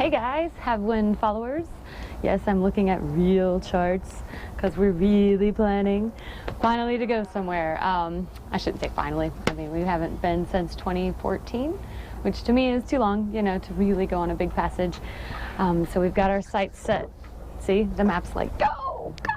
Hey guys, HaveWind followers. Yes, I'm looking at real charts because we're really planning finally to go somewhere. I shouldn't say finally. I mean, we haven't been since 2014, which to me is too long, you know, to really go on a big passage. So we've got our sights set. See, the map's like, go, go!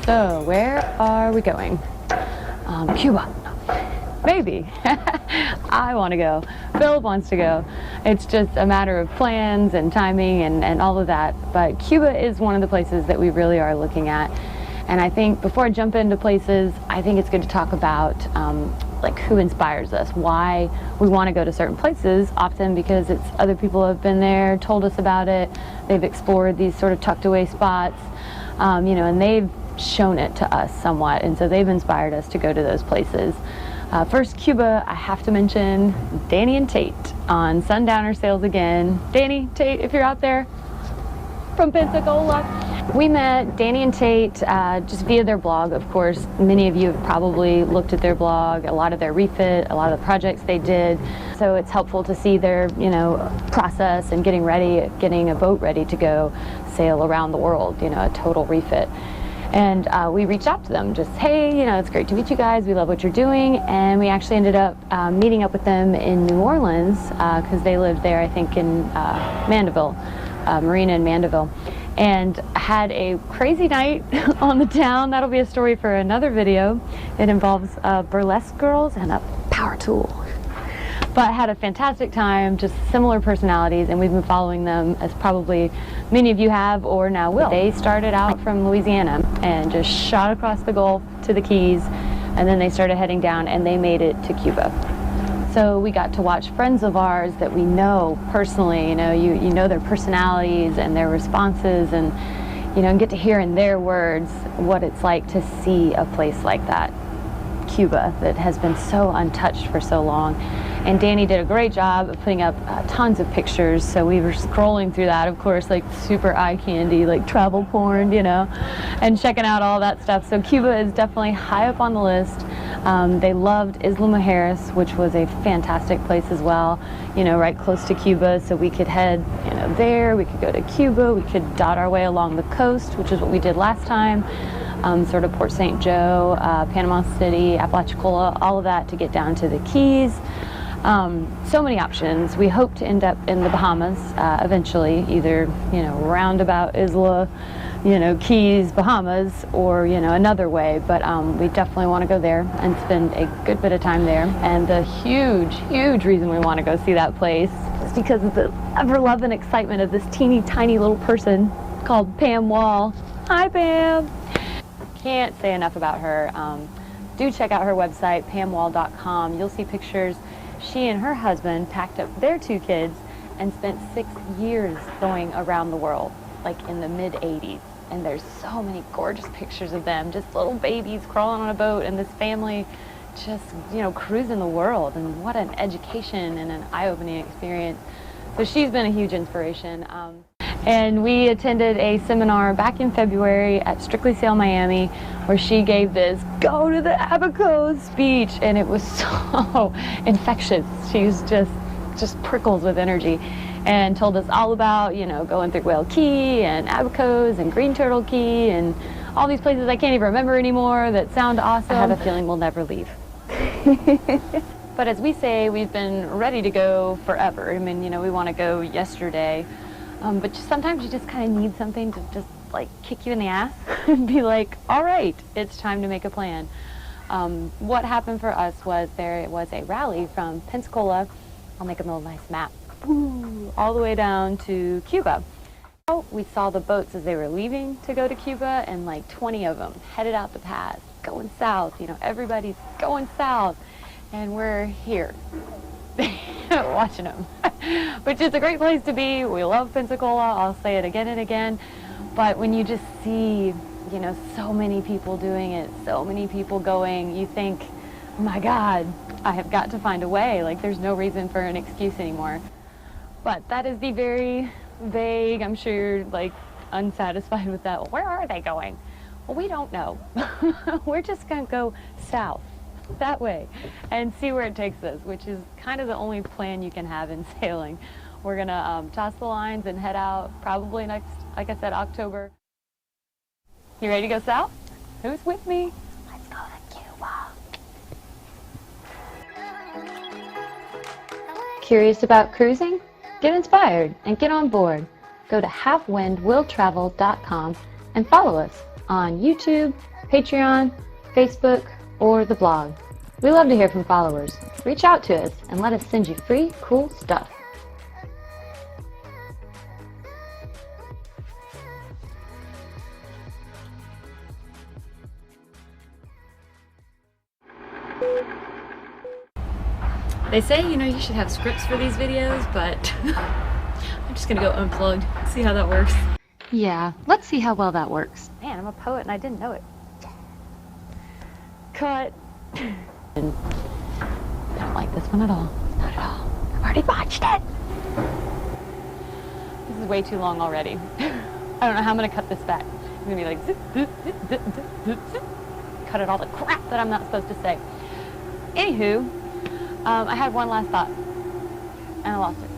So, where are we going? Cuba. Maybe. I want to go. Phil wants to go. It's just a matter of plans and timing and all of that. But Cuba is one of the places that we really are looking at. And I think before I jump into places, I think it's good to talk about like who inspires us, why we want to go to certain places, often because it's other people have been there, told us about it, they've explored these sort of tucked away spots, you know, and they've shown it to us somewhat, and so they've inspired us to go to those places. First, Cuba, I have to mention Danny and Tate on Sundowner Sales again. Danny, Tate, if you're out there, from Pensacola. We met Danny and Tate just via their blog, of course. Many of you have probably looked at their blog, a lot of their refit, a lot of the projects they did. So it's helpful to see their, you know, process and getting ready, getting a boat ready to go sail around the world, you know, a total refit. And we reached out to them, just, hey, you know, it's great to meet you guys. We love what you're doing. And we actually ended up meeting up with them in New Orleans because they lived there, I think, in Mandeville, Marina in Mandeville. And had a crazy night on the town. That'll be a story for another video. It involves burlesque girls and a power tool. But had a fantastic time, just similar personalities, and we've been following them as probably many of you have or now will. They started out from Louisiana and just shot across the Gulf to the Keys, and then they started heading down and they made it to Cuba. So we got to watch friends of ours that we know personally, you know their personalities and their responses, and you know, and get to hear in their words what it's like to see a place like that, Cuba, that has been so untouched for so long. And Danny did a great job of putting up tons of pictures, so we were scrolling through that, of course, like super eye candy, like travel porn, you know, and checking out all that stuff. So Cuba is definitely high up on the list. They loved Isla Mujeres, which was a fantastic place as well, you know, right close to Cuba, so we could head, you know, there, we could go to Cuba, we could dot our way along the coast, which is what we did last time, sort of Port St. Joe, Panama City, Apalachicola, all of that to get down to the Keys. So many options. We hope to end up in the Bahamas eventually, either, you know, roundabout Isla, you know, Keys, Bahamas, or, you know, another way. But we definitely want to go there and spend a good bit of time there. And the huge reason we want to go see that place is because of the ever-love and excitement of this teeny tiny little person called Pam Wall. Hi, Pam! Can't say enough about her. Do check out her website, HaveWindWillTravel.com. You'll see pictures. She and her husband packed up their 2 kids and spent 6 years going around the world, like in the mid-'80s. And there's so many gorgeous pictures of them, just little babies crawling on a boat, and this family just, you know, cruising the world. And what an education and an eye-opening experience. So she's been a huge inspiration. And we attended a seminar back in February at Strictly Sail Miami, where she gave this "Go to the Abaco" speech, and it was so infectious. She was just prickles with energy, and told us all about, you know, going through Whale Key and Abacos and Green Turtle Key and all these places I can't even remember anymore that sound awesome. I have a feeling we'll never leave. But as we say, we've been ready to go forever. I mean, you know, we want to go yesterday. But sometimes you just kind of need something to just like kick you in the ass and be like, all right, it's time to make a plan. What happened for us was there was a rally from Pensacola, I'll make a little nice map, all the way down to Cuba. We saw the boats as they were leaving to go to Cuba, and like 20 of them headed out the pass, going south, you know, everybody's going south, and we're here. Watching them, which is a great place to be. We love Pensacola, I'll say it again and again, but when you just see, you know, so many people doing it, so many people going, you think, my God, I have got to find a way. Like, there's no reason for an excuse anymore. But that is the very vague, I'm sure you're like unsatisfied with that. Well, where are they going? Well, we don't know. We're just going to go south that way and see where it takes us, which is kind of the only plan you can have in sailing. We're going to toss the lines and head out probably next, like I said, October. You ready to go south? Who's with me? Let's go to Cuba. Curious about cruising? Get inspired and get on board. Go to HaveWindWillTravel.com and follow us on YouTube, Patreon, Facebook, or the blog. We love to hear from followers. Reach out to us and let us send you free, cool stuff. They say, you know, you should have scripts for these videos, but I'm just gonna go unplugged, see how that works. Yeah, let's see how well that works. Man, I'm a poet and I didn't know it. Cut. I don't like this one at all. Not at all. I've already watched it. This is way too long already. I don't know how I'm gonna cut this back. I'm gonna be like, zip, zip, zip, zip, zip, zip, zip. Cut out all the crap that I'm not supposed to say. Anywho, I had one last thought, and I lost it.